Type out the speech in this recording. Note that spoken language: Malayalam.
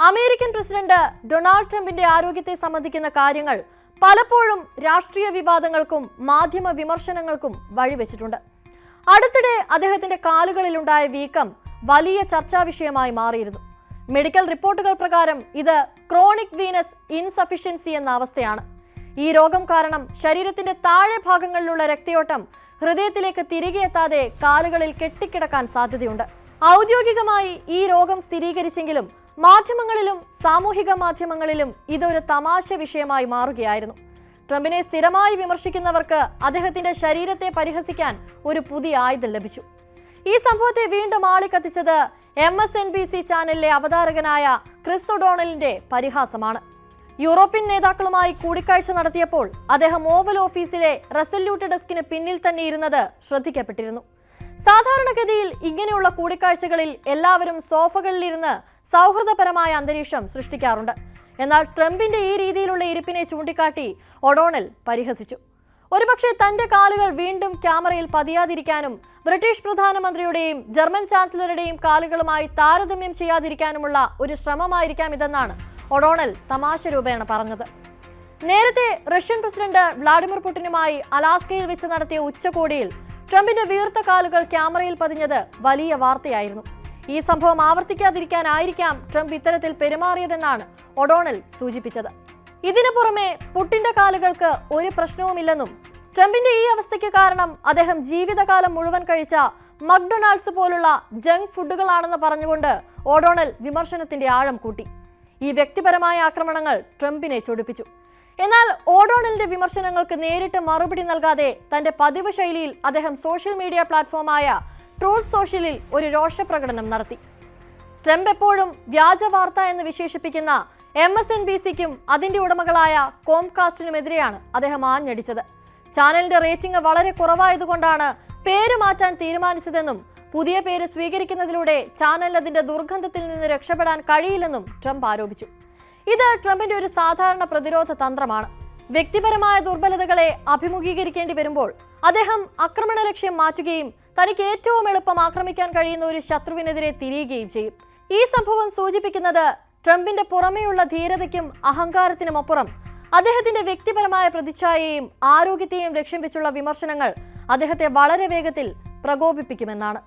അമേരിക്കൻ പ്രസിഡന്റ് ഡൊണാൾഡ് ട്രംപിന്റെ ആരോഗ്യത്തെ സംബന്ധിക്കുന്ന കാര്യങ്ങൾ പലപ്പോഴും രാഷ്ട്രീയ വിവാദങ്ങൾക്കും മാധ്യമ വിമർശനങ്ങൾക്കും വഴിവെച്ചിട്ടുണ്ട്. അടുത്തിടെ അദ്ദേഹത്തിന്റെ കാലുകളിലുണ്ടായ വീക്കം വലിയ ചർച്ചാ വിഷയമായി മാറിയിരുന്നു. മെഡിക്കൽ റിപ്പോർട്ടുകൾ പ്രകാരം ഇത് ക്രോണിക് വീനസ് ഇൻസഫിഷ്യൻസി എന്ന അവസ്ഥയാണ്. ഈ രോഗം കാരണം ശരീരത്തിന്റെ താഴെ ഭാഗങ്ങളിലുള്ള രക്തയോട്ടം ഹൃദയത്തിലേക്ക് തിരികെ എത്താതെ കാലുകളിൽ കെട്ടിക്കിടക്കാൻ സാധ്യതയുണ്ട്. ഔദ്യോഗികമായി ഈ രോഗം സ്ഥിരീകരിച്ചെങ്കിലും മാധ്യമങ്ങളിലും സാമൂഹിക മാധ്യമങ്ങളിലും ഇതൊരു തമാശ വിഷയമായി മാറുകയായിരുന്നു. ട്രംപിനെ സ്ഥിരമായി വിമർശിക്കുന്നവർക്ക് അദ്ദേഹത്തിന്റെ ശരീരത്തെ പരിഹസിക്കാൻ ഒരു പുതിയ ആയുധം ലഭിച്ചു. ഈ സംഭവത്തെ വീണ്ടും ആളിക്കത്തിച്ചത് MSNBC ചാനലിലെ അവതാരകനായ ക്രിസ് ഒഡോണലിന്റെ പരിഹാസമാണ്. യൂറോപ്യൻ നേതാക്കളുമായി കൂടിക്കാഴ്ച നടത്തിയപ്പോൾ അദ്ദേഹം ഓവൽ ഓഫീസിലെ റെസല്യൂട്ട് ഡെസ്കിന് പിന്നിൽ തന്നെ ഇരുന്നത് ശ്രദ്ധിക്കപ്പെട്ടിരുന്നു. സാധാരണഗതിയിൽ ഇങ്ങനെയുള്ള കൂടിക്കാഴ്ചകളിൽ എല്ലാവരും സോഫകളിലിരുന്ന് സൗഹൃദപരമായ അന്തരീക്ഷം സൃഷ്ടിക്കാറുണ്ട്. എന്നാൽ ട്രംപിന്റെ ഈ രീതിയിലുള്ള ഇരിപ്പിനെ ചൂണ്ടിക്കാട്ടി ഒഡോണൽ പരിഹസിച്ചു. ഒരുപക്ഷെ തന്റെ കാലുകൾ വീണ്ടും ക്യാമറയിൽ പതിയാതിരിക്കാനും ബ്രിട്ടീഷ് പ്രധാനമന്ത്രിയുടെയും ജർമ്മൻ ചാൻസലറുടെയും കാലുകളുമായി താരതമ്യം ചെയ്യാതിരിക്കാനുമുള്ള ഒരു ശ്രമമായിരിക്കാം ഇതെന്നാണ് ഒഡോണൽ തമാശ രൂപേണ പറഞ്ഞത്. നേരത്തെ റഷ്യൻ പ്രസിഡന്റ് വ്ളാഡിമിർ പുടിനുമായി അലാസ്കയിൽ വെച്ച് നടത്തിയ ഉച്ചകോടിയിൽ ട്രംപിന്റെ വീർത്ത കാലുകൾ ക്യാമറയിൽ പതിഞ്ഞത് വലിയ വാർത്തയായിരുന്നു. ഈ സംഭവം ആവർത്തിക്കാതിരിക്കാനായിരിക്കാം ട്രംപ് ഇത്തരത്തിൽ പെരുമാറിയതെന്നാണ് ഒഡോണൽ സൂചിപ്പിച്ചത്. ഇതിനു പുറമെ പുടിന്റെ കാലുകൾക്ക് ഒരു പ്രശ്നവുമില്ലെന്നും ട്രംപിന്റെ ഈ അവസ്ഥയ്ക്ക് കാരണം അദ്ദേഹം ജീവിതകാലം മുഴുവൻ കഴിച്ച മക്ഡൊണാൾഡ്സ് പോലുള്ള ജങ്ക് ഫുഡുകളാണെന്ന് പറഞ്ഞുകൊണ്ട് ഒഡോണൽ വിമർശനത്തിന്റെ ആഴം കൂട്ടി. ഈ വ്യക്തിപരമായ ആക്രമണങ്ങൾ ട്രംപിനെ ചൊടിപ്പിച്ചു. എന്നാൽ ഒഡോണലിന്റെ വിമർശനങ്ങൾക്ക് നേരിട്ട് മറുപടി നൽകാതെ തന്റെ പതിവ് ശൈലിയിൽ അദ്ദേഹം സോഷ്യൽ മീഡിയ പ്ലാറ്റ്ഫോമായ ട്രൂത്ത് സോഷ്യലിൽ ഒരു രോഷപ്രകടനം നടത്തി. ട്രംപ് എപ്പോഴും വ്യാജ വാർത്ത എന്ന് വിശേഷിപ്പിക്കുന്ന MSNBCക്കും അതിന്റെ ഉടമകളായ കോംകാസ്റ്റിനുമെതിരെയാണ് അദ്ദേഹം ആഞ്ഞടിച്ചത്. ചാനലിന്റെ റേറ്റിംഗ് വളരെ കുറവായതുകൊണ്ടാണ് പേര് മാറ്റാൻ തീരുമാനിച്ചതെന്നും പുതിയ പേര് സ്വീകരിക്കുന്നതിലൂടെ ചാനൽ അതിന്റെ ദുർഗന്ധത്തിൽ നിന്ന് രക്ഷപ്പെടാൻ കഴിയില്ലെന്നും ട്രംപ് ആരോപിച്ചു. ഇത് ട്രംപിന്റെ ഒരു സാധാരണ പ്രതിരോധ തന്ത്രമാണ്. വ്യക്തിപരമായ ദുർബലതകളെ അഭിമുഖീകരിക്കേണ്ടി വരുമ്പോൾ അദ്ദേഹം ആക്രമണ ലക്ഷ്യം മാറ്റുകയും തനിക്ക് ഏറ്റവും എളുപ്പം ആക്രമിക്കാൻ കഴിയുന്ന ഒരു ശത്രുവിനെതിരെ തിരിയുകയും ചെയ്യും. ഈ സംഭവം സൂചിപ്പിക്കുന്നത് ട്രംപിന്റെ പുറമേയുള്ള ധീരതയ്ക്കും അഹങ്കാരത്തിനുമപ്പുറം അദ്ദേഹത്തിന്റെ വ്യക്തിപരമായ പ്രതിച്ഛായയെയും ആരോഗ്യത്തെയും ലക്ഷ്യം വെച്ചുള്ള വിമർശനങ്ങൾ അദ്ദേഹത്തെ വളരെ വേഗത്തിൽ പ്രകോപിപ്പിക്കുമെന്നാണ്.